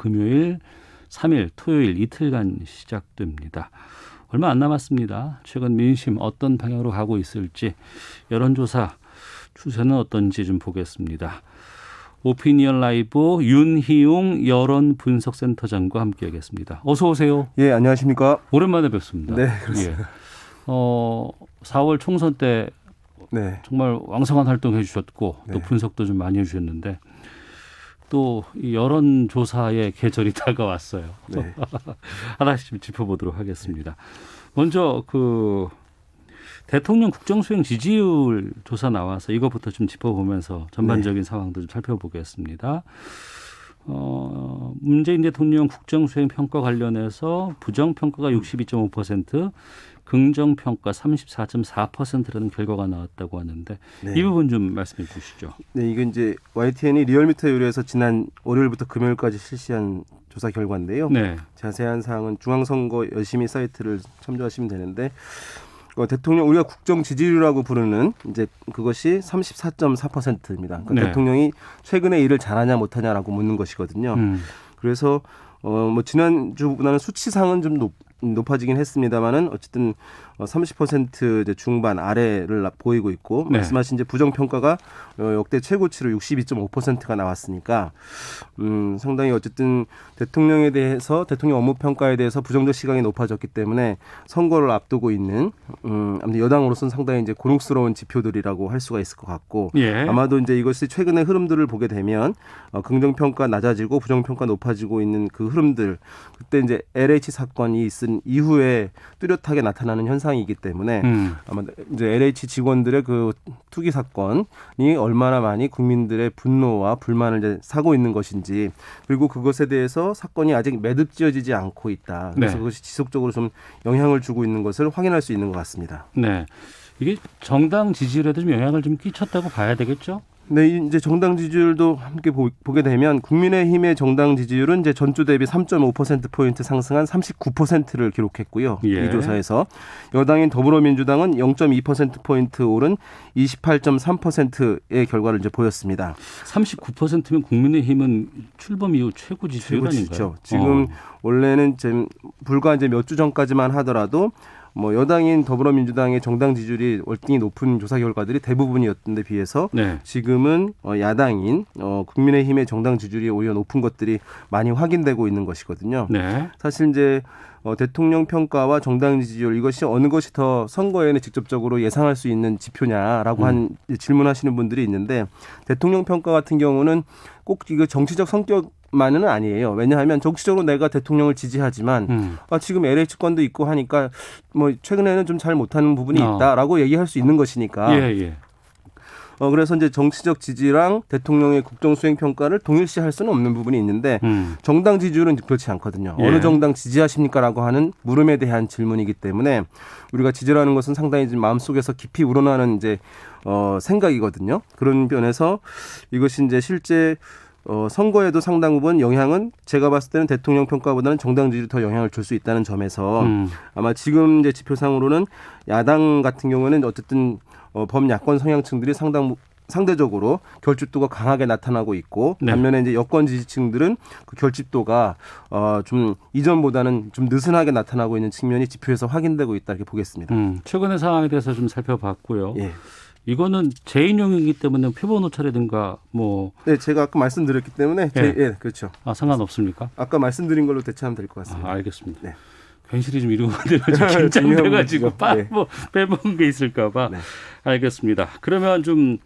금요일, 3일, 토요일 이틀간 시작됩니다. 얼마 안 남았습니다. 최근 민심 어떤 방향으로 가고 있을지, 여론조사 추세는 어떤지 좀 보겠습니다. 오피니언 라이브 윤희용 여론분석센터장과 함께하겠습니다. 어서 오세요. 예, 안녕하십니까. 오랜만에 뵙습니다. 네, 그렇습니다. 예. 4월 총선 때 네. 정말 왕성한 활동해 주셨고 또 네. 분석도 좀 많이 해주셨는데 또 이 여론조사의 계절이 다가왔어요. 네. 하나씩 좀 짚어보도록 하겠습니다. 먼저 그 대통령 국정수행 지지율 조사 나와서 이것부터 좀 짚어보면서 전반적인 상황도 좀 살펴보겠습니다. 문재인 대통령 국정수행 평가 관련해서 부정평가가 62.5%, 긍정평가 34.4%라는 결과가 나왔다고 하는데 네. 이 부분 좀 말씀해 주시죠. 네, 이게 이제 YTN이 리얼미터에 의뢰해서 지난 월요일부터 금요일까지 실시한 조사 결과인데요. 네. 자세한 사항은 중앙선거 열심히 사이트를 참조하시면 되는데 대통령 우리가 국정 지지율이라고 부르는 이제 그것이 34.4%입니다. 그러니까 네. 대통령이 최근에 일을 잘하냐 못하냐라고 묻는 것이거든요. 그래서 뭐 지난주보다는 수치상은 좀 높아지긴 했습니다만은 어쨌든 30% 이제 중반 아래를 보이고 있고 네. 말씀하신 이제 부정평가가 역대 최고치로 62.5%가 나왔으니까 상당히 어쨌든 대통령에 대해서 대통령 업무 평가에 대해서 부정적 시각이 높아졌기 때문에 선거를 앞두고 있는 아무튼 여당으로서는 상당히 이제 곤혹스러운 지표들이라고 할 수가 있을 것 같고 예. 아마도 이제 이것이 최근의 흐름들을 보게 되면 긍정평가 낮아지고 부정평가 높아지고 있는 그 흐름들 그때 이제 LH 사건이 있은 이후에 뚜렷하게 나타나는 현상이기 때문에 아마 이제 LH 직원들의 그 투기 사건이 얼마나 많이 국민들의 분노와 불만을 이제 사고 있는 것인지 그리고 그것에 대해서 사건이 아직 매듭지어지지 않고 있다. 그래서 네. 그것이 지속적으로 좀 영향을 주고 있는 것을 확인할 수 있는 것 같습니다. 네. 이게 정당 지지율에도 좀 영향을 좀 끼쳤다고 봐야 되겠죠? 네, 이제 정당 지지율도 함께 보게 되면 국민의힘의 정당 지지율은 이제 전주 대비 3.5%포인트 상승한 39%를 기록했고요. 예. 이 조사에서 여당인 더불어민주당은 0.2%포인트 오른 28.3%의 결과를 이제 보였습니다. 39%면 국민의힘은 출범 이후 최고 지지율 아닌가요? 지금 원래는 지금 불과 이제 몇 주 전까지만 하더라도 뭐 여당인 더불어민주당의 정당 지지율이 월등히 높은 조사 결과들이 대부분이었던 데 비해서 네. 지금은 야당인 국민의힘의 정당 지지율이 오히려 높은 것들이 많이 확인되고 있는 것이거든요. 네. 사실 이제 대통령 평가와 정당 지지율 이것이 어느 것이 더 선거에는 직접적으로 예상할 수 있는 지표냐라고 한 질문하시는 분들이 있는데 대통령 평가 같은 경우는 꼭 이거 정치적 성격만은 아니에요. 왜냐하면 정치적으로 내가 대통령을 지지하지만 지금 LH 건도 있고 하니까 뭐 최근에는 좀 잘 못하는 부분이 있다라고 얘기할 수 있는 것이니까. 예. 그래서 이제 정치적 지지랑 대통령의 국정수행 평가를 동일시할 수는 없는 부분이 있는데 정당 지지율은 그렇지 않거든요. 예. 어느 정당 지지하십니까라고 하는 물음에 대한 질문이기 때문에 우리가 지지라는 것은 상당히 마음속에서 깊이 우러나는 이제 생각이거든요. 그런 면에서 이것이 이제 실제 선거에도 상당 부분 영향은 제가 봤을 때는 대통령 평가보다는 정당 지지율이 더 영향을 줄 수 있다는 점에서 아마 지금 이제 지표상으로는 야당 같은 경우는 어쨌든 범야권 성향층들이 상대적으로 결집도가 강하게 나타나고 있고 네. 반면에 이제 여권 지지층들은 그 결집도가 좀 이전보다는 좀 느슨하게 나타나고 있는 측면이 지표에서 확인되고 있다 이렇게 보겠습니다. 최근의 상황에 대해서 좀 살펴봤고요. 예. 이거는 재인용이기 때문에 표본 오차라든가 뭐. 네, 제가 아까 말씀드렸기 때문에 예, 그렇죠. 상관없습니까? 아까 말씀드린 걸로 대체하면 될 것 같습니다. 알겠습니다. 네. 괜시리 좀 이런 것들 좀 긴장돼가지고 네. 빼먹은 게 있을까봐. 네. 알겠습니다. 그러면 좀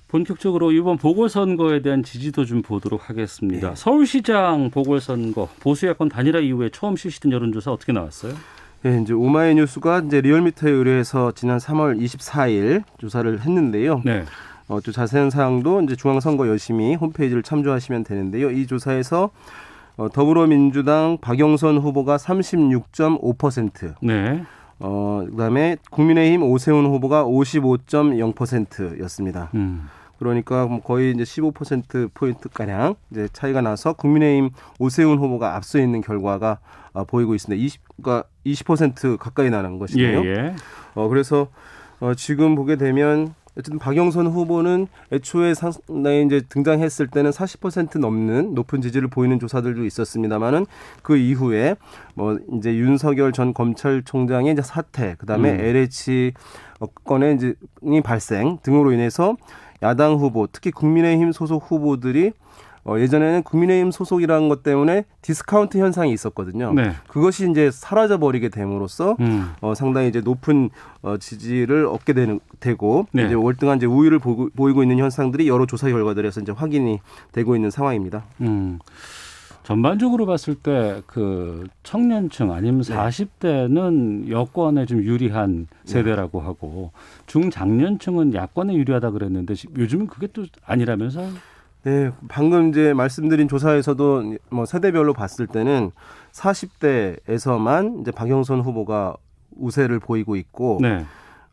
본격적으로 이번 보궐선거에 대한 지지도 좀 보도록 하겠습니다. 네. 서울시장 보궐선거 보수 야권 단일화 이후에 처음 실시된 여론조사 어떻게 나왔어요? 네, 이제 오마이뉴스가 이제 리얼미터에 의뢰해서 지난 3월 24일 조사를 했는데요. 네. 또 자세한 사항도 이제 중앙선거 열심히 홈페이지를 참조하시면 되는데요. 이 조사에서 더불어민주당 박영선 후보가 36.5%, 네. 그다음에 국민의힘 오세훈 후보가 55.0%였습니다. 그러니까 거의 이제 15% 가량 이제 차이가 나서 국민의힘 오세훈 후보가 앞서 있는 결과가 보이고 있습니다. 그러니까 20% 가까이 나는 것이네요. 예. 그래서 지금 보게 되면 어쨌든 박영선 후보는 애초에 상당히 이제 등장했을 때는 40% 넘는 높은 지지를 보이는 조사들도 있었습니다만은 그 이후에 뭐 이제 윤석열 전 검찰총장의 이제 사퇴, 그다음에 LH 건의 이제 발생 등으로 인해서 야당 후보, 특히 국민의힘 소속 후보들이 예전에는 국민의힘 소속이라는 것 때문에 디스카운트 현상이 있었거든요. 네. 그것이 이제 사라져 버리게 됨으로써 상당히 이제 높은 지지를 얻게 되고 네. 이제 월등한 이제 우위를 보이고 있는 현상들이 여러 조사 결과들에서 이제 확인이 되고 있는 상황입니다. 전반적으로 봤을 때 그 청년층 아니면 40대는 여권에 좀 유리한 세대라고 하고 중장년층은 야권에 유리하다 그랬는데 요즘은 그게 또 아니라면서요? 네, 방금 이제 말씀드린 조사에서도 뭐 세대별로 봤을 때는 40대에서만 이제 박영선 후보가 우세를 보이고 있고, 네.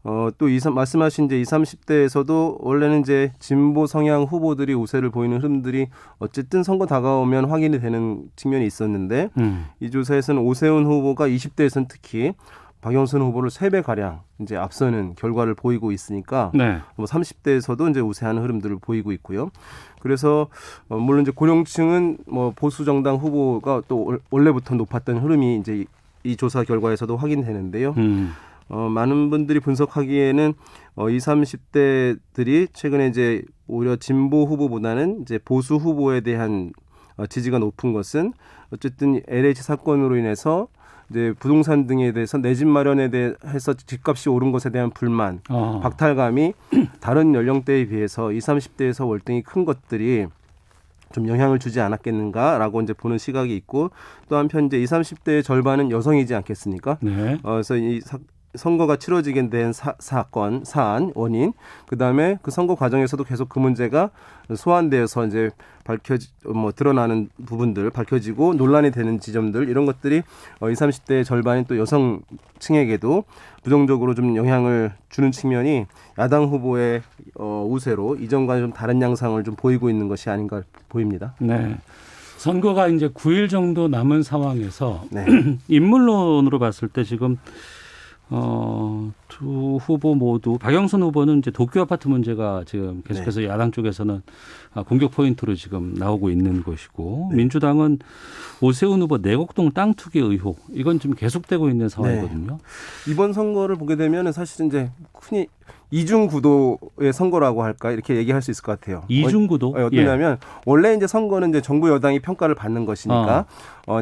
또 말씀하신 이제 20, 30대에서도 원래는 이제 진보 성향 후보들이 우세를 보이는 흐름들이 어쨌든 선거 다가오면 확인이 되는 측면이 있었는데, 이 조사에서는 오세훈 후보가 20대에서는 특히 박영선 후보를 3배 가량 이제 앞서는 결과를 보이고 있으니까 네. 뭐 30대에서도 이제 우세하는 흐름들을 보이고 있고요. 그래서 물론 이제 고령층은 뭐 보수 정당 후보가 또 원래부터 높았던 흐름이 이제 이 조사 결과에서도 확인되는데요. 많은 분들이 분석하기에는 20, 30대들이 최근에 이제 오히려 진보 후보보다는 이제 보수 후보에 대한 지지가 높은 것은 어쨌든 LH 사건으로 인해서 이제 부동산 등에 대해서 내 집 마련에 대해서 집값이 오른 것에 대한 불만, 박탈감이 다른 연령대에 비해서 20, 30대에서 월등히 큰 것들이 좀 영향을 주지 않았겠는가라고 이제 보는 시각이 있고, 또 한편 이제 20, 30대의 절반은 여성이지 않겠습니까? 네. 그래서 이 선거가 치러지게 된 사안, 원인, 그다음에 그 선거 과정에서도 계속 그 문제가 소환되어서 이제 드러나는 부분들, 밝혀지고 논란이 되는 지점들, 이런 것들이 20, 30대의 절반인 또 여성층에게도 부정적으로 좀 영향을 주는 측면이 야당 후보의 우세로 이전과는 좀 다른 양상을 좀 보이고 있는 것이 아닌가 보입니다. 네. 선거가 이제 9일 정도 남은 상황에서 네. 인물론으로 봤을 때 지금 두 후보 모두 박영선 후보는 이제 도쿄 아파트 문제가 지금 계속해서 야당 쪽에서는 공격 포인트로 지금 나오고 있는 것이고, 민주당은 오세훈 후보 내곡동 땅 투기 의혹, 이건 지금 계속되고 있는 상황이거든요. 이번 선거를 보게 되면 사실 이제 흔히 이중 구도의 선거라고 할까 이렇게 얘기할 수 있을 것 같아요. 이중 구도? 어떠냐면 원래 이제 선거는 이제 정부 여당이 평가를 받는 것이니까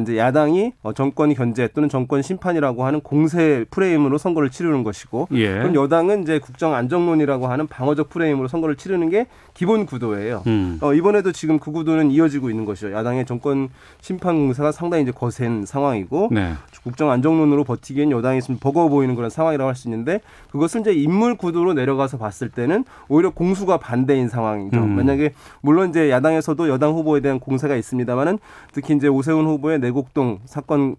이제 야당이 정권 견제 또는 정권 심판이라고 하는 공세 프레임으로 선거를 치르는 것이고, 그럼 여당은 이제 국정 안정론이라고 하는 방어적 프레임으로 선거를 치르는 게 기본 구도예요. 이번에도 지금 그 구도는 이어지고 있는 것이죠. 야당의 정권 심판 공세가 상당히 이제 거센 상황이고, 국정 안정론으로 버티기엔 여당이 좀 버거워 보이는 그런 상황이라고 할 수 있는데, 그것을 이제 인물 구도로 내려가서 봤을 때는 오히려 공수가 반대인 상황이죠. 만약에 물론 이제 야당에서도 여당 후보에 대한 공세가 있습니다만은, 특히 이제 오세훈 후보의 내곡동 사건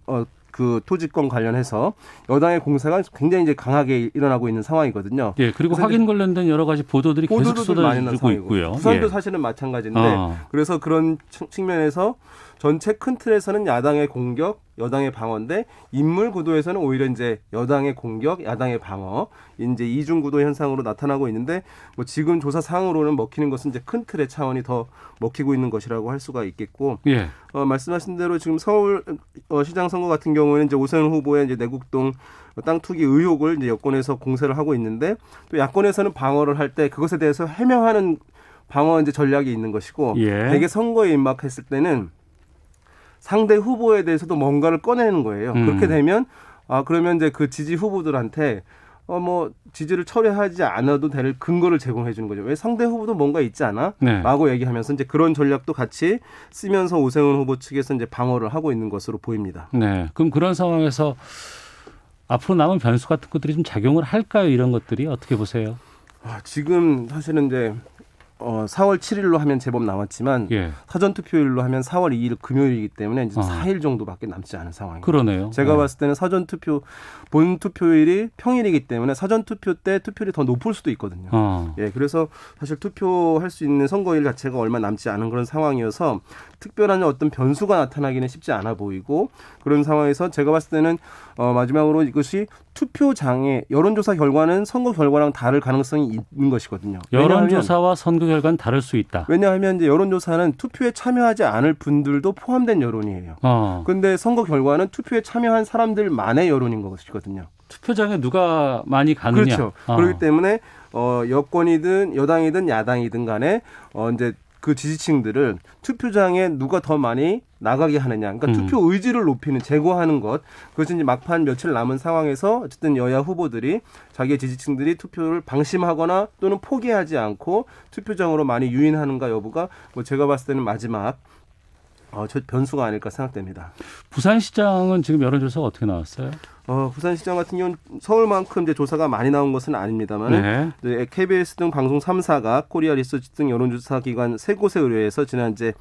그 토지권 관련해서 여당의 공세가 굉장히 이제 강하게 일어나고 있는 상황이거든요. 예, 그리고 확인 관련된 여러 가지 보도들이 계속 쏟아지고 있고요. 부산도 사실은 마찬가지인데, 그래서 그런 측면에서 전체 큰 틀에서는 야당의 공격, 여당의 방어인데, 인물 구도에서는 오히려 이제 여당의 공격, 야당의 방어, 이제 이중 구도 현상으로 나타나고 있는데, 뭐 지금 조사 상으로는 먹히는 것은 이제 큰 틀의 차원이 더 먹히고 있는 것이라고 할 수가 있겠고, 말씀하신 대로 지금 서울 시장 선거 같은 경우에는 이제 오세훈 후보의 이제 내곡동 땅 투기 의혹을 이제 여권에서 공세를 하고 있는데, 또 야권에서는 방어를 할 때 그것에 대해서 해명하는 방어 이제 전략이 있는 것이고, 대개 선거에 임박했을 때는 상대 후보에 대해서도 뭔가를 꺼내는 거예요. 그렇게 되면 그러면 이제 그 지지 후보들한테 뭐 지지를 철회하지 않아도 될 근거를 제공해 주는 거죠. 왜 상대 후보도 뭔가 있지 않아? 라고 얘기하면서 이제 그런 전략도 같이 쓰면서 오세훈 후보 측에서 이제 방어를 하고 있는 것으로 보입니다. 네. 그럼 그런 상황에서 앞으로 남은 변수 같은 것들이 좀 작용을 할까요? 이런 것들이 어떻게 보세요? 지금 사실은 이제 4월 7일로 하면 제법 남았지만 사전 투표일로 하면 4월 2일 금요일이기 때문에 이제 4일 정도밖에 남지 않은 상황입니다. 그러네요. 제가 봤을 때는 사전 투표 본 투표일이 평일이기 때문에 사전 투표 때 투표율이 더 높을 수도 있거든요. 그래서 사실 투표할 수 있는 선거일 자체가 얼마 남지 않은 그런 상황이어서 특별한 어떤 변수가 나타나기는 쉽지 않아 보이고 그런 상황에서 제가 봤을 때는 마지막으로 이것이 투표장의 여론조사 결과는 선거 결과랑 다를 가능성이 있는 것이거든요. 여론조사와 선거 결과는 다를 수 있다. 왜냐하면 이제 여론조사는 투표에 참여하지 않을 분들도 포함된 여론이에요. 그런데 선거 결과는 투표에 참여한 사람들만의 여론인 것이거든요. 투표장에 누가 많이 가느냐. 그렇죠. 그렇기 때문에 여권이든 여당이든 야당이든 간에 이제 그 지지층들을 투표장에 누가 더 많이 나가게 하느냐. 그러니까 투표 의지를 높이는 제고하는 것. 그것이 이제 막판 며칠 남은 상황에서 어쨌든 여야 후보들이 자기의 지지층들이 투표를 방심하거나 또는 포기하지 않고 투표장으로 많이 유인하는가 여부가 뭐 제가 봤을 때는 마지막 저 변수가 아닐까 생각됩니다. 부산시장은 지금 여론조사가 어떻게 나왔어요? 부산시장 같은 경우는 서울만큼 이제 조사가 많이 나온 것은 아닙니다만 네. KBS 등 방송 3사가 코리아 리서치 등 여론조사 기관 3곳에 의뢰해서 지난 이제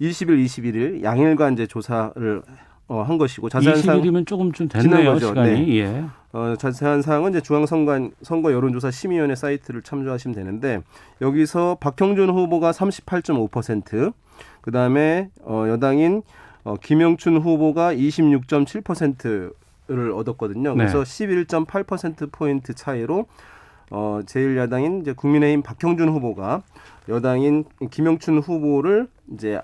20일, 21일 양일간 이제 조사를 한 것이고 자세한 20일이면 조금 좀 됐네요, 시간이. 네. 예. 자세한 사항은 이제 중앙선거 여론조사 심의위원회 사이트를 참조하시면 되는데 여기서 박형준 후보가 38.5%, 그 다음에 여당인 김영춘 후보가 26.7%를 얻었거든요. 그래서 11.8%포인트 차이로 제1야당인 이제 국민의힘 박형준 후보가 여당인 김영춘 후보를 이제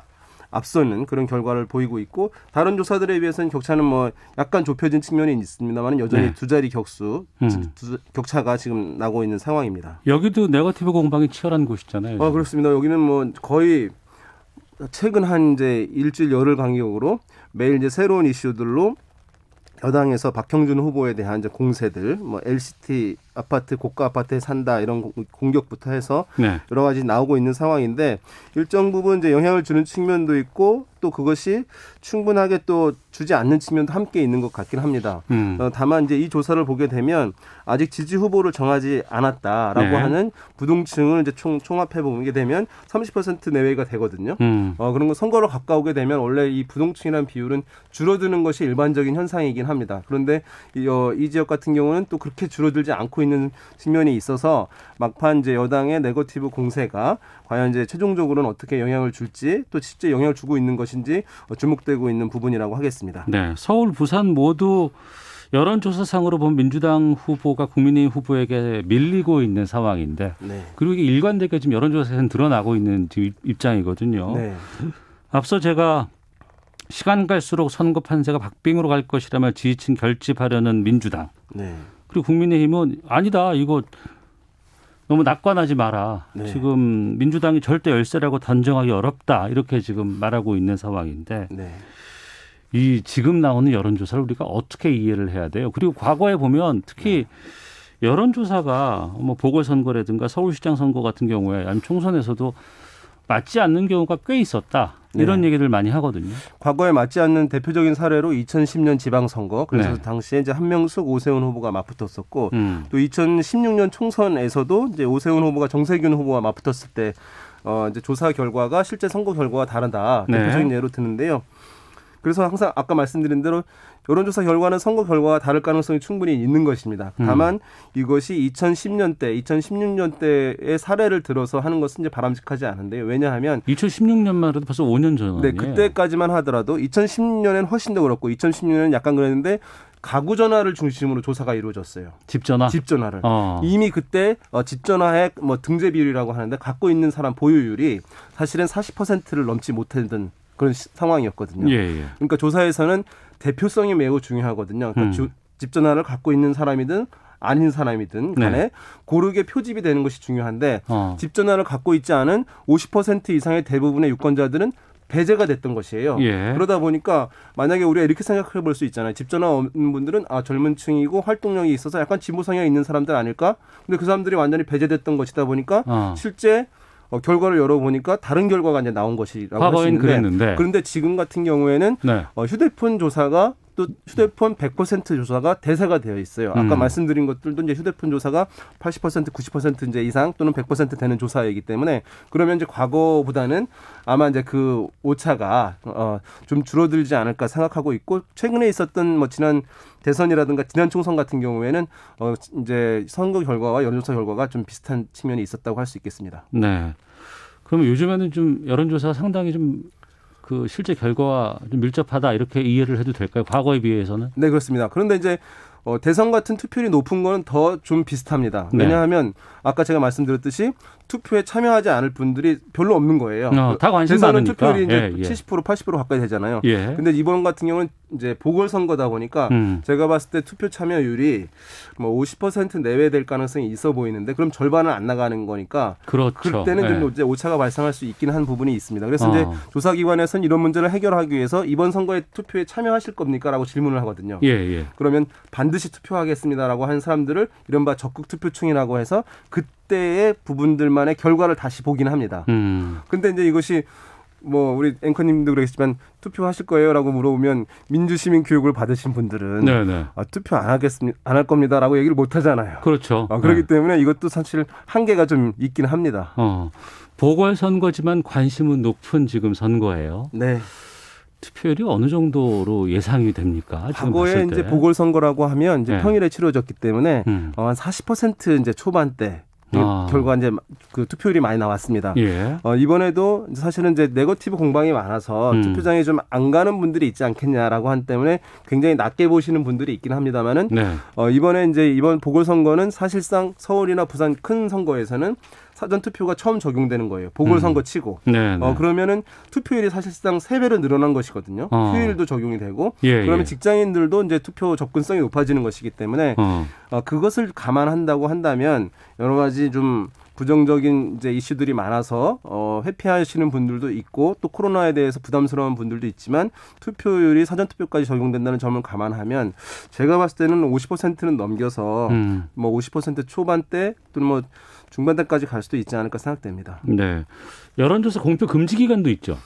앞서는 그런 결과를 보이고 있고 다른 조사들에 비해서는 격차는 뭐 약간 좁혀진 측면이 있습니다만 여전히 두 자리 격차가 지금 나고 있는 상황입니다. 여기도 네거티브 공방이 치열한 곳이잖아요. 그렇습니다. 여기는 뭐 거의 최근 한 이제 일주일 열흘 간격으로 매일 이제 새로운 이슈들로 여당에서 박형준 후보에 대한 이제 공세들, 뭐 LCT 아파트 고가 아파트에 산다 이런 공격부터 해서 여러 가지 나오고 있는 상황인데 일정 부분 이제 영향을 주는 측면도 있고 또 그것이 충분하게 또 주지 않는 측면도 함께 있는 것 같긴 합니다. 다만 이제 이 조사를 보게 되면 아직 지지 후보를 정하지 않았다라고 하는 부동층을 이제 총합해 보게 되면 30% 내외가 되거든요. 그런 거 선거로 가까우게 되면 원래 이 부동층이라는 비율은 줄어드는 것이 일반적인 현상이긴 합니다. 그런데 이 지역 같은 경우는 또 그렇게 줄어들지 않고 있는 측면이 있어서 막판 이제 여당의 네거티브 공세가 과연 이제 최종적으로는 어떻게 영향을 줄지 또 실제 영향을 주고 있는 것인지 주목되고 있는 부분이라고 하겠습니다. 네, 서울, 부산 모두 여론조사상으로 보면 민주당 후보가 국민의힘 후보에게 밀리고 있는 상황인데 그리고 이게 일관되게 지금 여론조사에서는 드러나고 있는 입장이거든요. 앞서 제가 시간 갈수록 선거 판세가 박빙으로 갈 것이라며 지지층 결집하려는 민주당. 그리고 국민의힘은 아니다. 이거 너무 낙관하지 마라. 지금 민주당이 절대 열세라고 단정하기 어렵다. 이렇게 지금 말하고 있는 상황인데 이 지금 나오는 여론조사를 우리가 어떻게 이해를 해야 돼요? 그리고 과거에 보면 특히 여론조사가 뭐 보궐선거라든가 서울시장 선거 같은 경우에 아니면 총선에서도 맞지 않는 경우가 꽤 있었다. 이런 얘기들 많이 하거든요. 과거에 맞지 않는 대표적인 사례로 2010년 지방선거. 그래서 당시에 이제 한명숙, 오세훈 후보가 맞붙었었고 또 2016년 총선에서도 이제 오세훈 후보가 정세균 후보와 맞붙었을 때 이제 조사 결과가 실제 선거 결과와 다르다. 대표적인 예로 드는데요. 그래서 항상 아까 말씀드린 대로 여론조사 결과는 선거 결과와 다를 가능성이 충분히 있는 것입니다. 다만 이것이 2010년대, 2016년대의 사례를 들어서 하는 것은 이제 바람직하지 않은데요. 왜냐하면 2016년만 해도 벌써 5년 전 아니에요? 네, 그때까지만 하더라도 2016년에는 훨씬 더 그렇고 2016년은 약간 그랬는데 가구 전화를 중심으로 조사가 이루어졌어요. 집 전화? 집 전화를. 이미 그때 집 전화의 뭐 등재 비율이라고 하는데 갖고 있는 사람 보유율이 사실은 40%를 넘지 못했던 그런 상황이었거든요. 그러니까 조사에서는 대표성이 매우 중요하거든요. 그러니까 집 전화를 갖고 있는 사람이든 아닌 사람이든 간에 고르게 표집이 되는 것이 중요한데 집 전화를 갖고 있지 않은 50% 이상의 대부분의 유권자들은 배제가 됐던 것이에요. 그러다 보니까 만약에 우리가 이렇게 생각해 볼 수 있잖아요. 집 전화 없는 분들은 젊은 층이고 활동력이 있어서 약간 진보 성향이 있는 사람들 아닐까? 근데 그 사람들이 완전히 배제됐던 것이다 보니까 실제 결과를 열어보니까 다른 결과가 이제 나온 것이라고 할 수 있는데 그런데 지금 같은 경우에는 휴대폰 조사가 또 휴대폰 100% 조사가 대세가 되어 있어요. 아까 말씀드린 것들도 이제 휴대폰 조사가 80% 90% 이제 이상 또는 100% 되는 조사이기 때문에 그러면 이제 과거보다는 아마 이제 그 오차가 좀 줄어들지 않을까 생각하고 있고 최근에 있었던 뭐 지난 대선이라든가 지난 총선 같은 경우에는 이제 선거 결과와 여론조사 결과가 좀 비슷한 측면이 있었다고 할 수 있겠습니다. 네. 그러면 요즘에는 좀 여론조사 상당히 좀 그 실제 결과와 좀 밀접하다 이렇게 이해를 해도 될까요? 과거에 비해서는? 네, 그렇습니다. 그런데 이제 대선 같은 투표율이 높은 거는 더 좀 비슷합니다. 네. 왜냐하면 아까 제가 말씀드렸듯이 투표에 참여하지 않을 분들이 별로 없는 거예요. 다 관심 대선은 많으니까. 투표율이 이제 예, 예. 70% 80% 가까이 되잖아요. 예. 근데 이번 같은 경우는 이제 보궐선거다 보니까 제가 봤을 때 투표 참여율이 뭐 50% 내외 될 가능성이 있어 보이는데 그럼 절반은 안 나가는 거니까 그렇죠. 그때는 예. 좀 이제 오차가 발생할 수 있긴 한 부분이 있습니다. 그래서 이제 조사기관에서는 이런 문제를 해결하기 위해서 이번 선거에 투표에 참여하실 겁니까라고 질문을 하거든요. 예, 예. 그러면 반드시 투표하겠습니다라고 하는 사람들을 이른바 적극 투표층이라고 해서 그때의 부분들만의 결과를 다시 보긴 합니다. 근데 이제 이것이 뭐 우리 앵커님도 그러겠지만 투표하실 거예요라고 물어보면 민주시민 교육을 받으신 분들은 네네. 투표 안 할 겁니다라고 얘기를 못 하잖아요. 그렇죠. 그렇기 네. 때문에 이것도 사실 한계가 좀 있긴 합니다. 보궐선거지만 관심은 높은 지금 선거예요. 네. 투표율이 어느 정도로 예상이 됩니까? 지금 과거에 봤을 때. 이제 보궐선거라고 하면 이제 네. 평일에 치러졌기 때문에 음. 한 40% 이제 초반대 결과 이제 그 투표율이 많이 나왔습니다. 예. 이번에도 사실은 이제 네거티브 공방이 많아서 투표장에 좀 안 가는 분들이 있지 않겠냐라고 한 때문에 굉장히 낮게 보시는 분들이 있긴 합니다만은 네. 이번에 이제 이번 보궐선거는 사실상 서울이나 부산 큰 선거에서는 사전 투표가 처음 적용되는 거예요. 보궐선거 치고. 네. 네. 그러면은 투표율이 사실상 3배로 늘어난 것이거든요. 휴일도 적용이 되고. 그러면 예. 직장인들도 이제 투표 접근성이 높아지는 것이기 때문에 그것을 감안한다고 한다면 여러 가지 좀 부정적인 이제 이슈들이 많아서 회피하시는 분들도 있고 또 코로나에 대해서 부담스러운 분들도 있지만 투표율이 사전 투표까지 적용된다는 점을 감안하면 제가 봤을 때는 50%는 넘겨서 뭐 50% 초반대 또는 뭐 중반대까지 갈 수도 있지 않을까 생각됩니다. 네. 여론조사 공표 금지 기간도 있죠.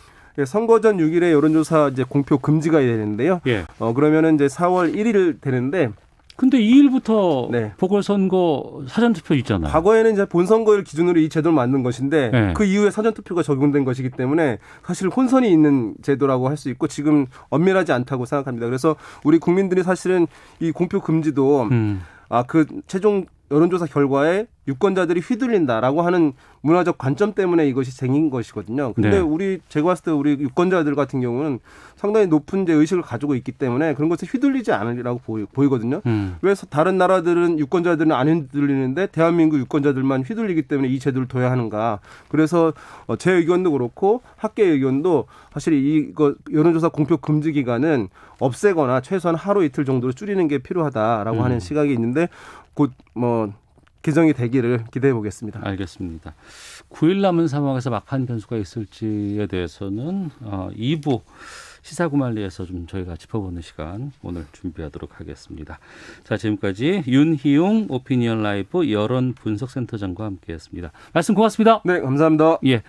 선거 전 6일에 여론조사 이제 공표 금지가 되는데요. 예. 그러면은 이제 4월 1일 되는데. 근데 2일부터 네. 보궐선거 사전투표 있잖아요. 과거에는 이제 본선거를 기준으로 이 제도를 만든 것인데 네. 그 이후에 사전투표가 적용된 것이기 때문에 사실 혼선이 있는 제도라고 할 수 있고 지금 엄밀하지 않다고 생각합니다. 그래서 우리 국민들이 사실은 이 공표 금지도 그 최종 여론조사 결과에 유권자들이 휘둘린다라고 하는 문화적 관점 때문에 이것이 생긴 것이거든요. 근데 네. 제가 봤을 때 우리 유권자들 같은 경우는 상당히 높은 이제 의식을 가지고 있기 때문에 그런 것에 휘둘리지 않으리라고 보이거든요. 왜 다른 나라들은 유권자들은 안 휘둘리는데 대한민국 유권자들만 휘둘리기 때문에 이 제도를 둬야 하는가. 그래서 제 의견도 그렇고 학계의 의견도 사실 이거 여론조사 공표 금지 기간은 없애거나 최소한 하루 이틀 정도로 줄이는 게 필요하다라고 하는 시각이 있는데 곧 뭐 개정이 되기를 기대해 보겠습니다. 알겠습니다. 9일 남은 상황에서 막판 변수가 있을지에 대해서는 2부 시사구말리에서 좀 저희가 짚어보는 시간 오늘 준비하도록 하겠습니다. 자, 지금까지 윤희용 오피니언 라이브 여론분석센터장과 함께했습니다. 말씀 고맙습니다. 네, 감사합니다. 예.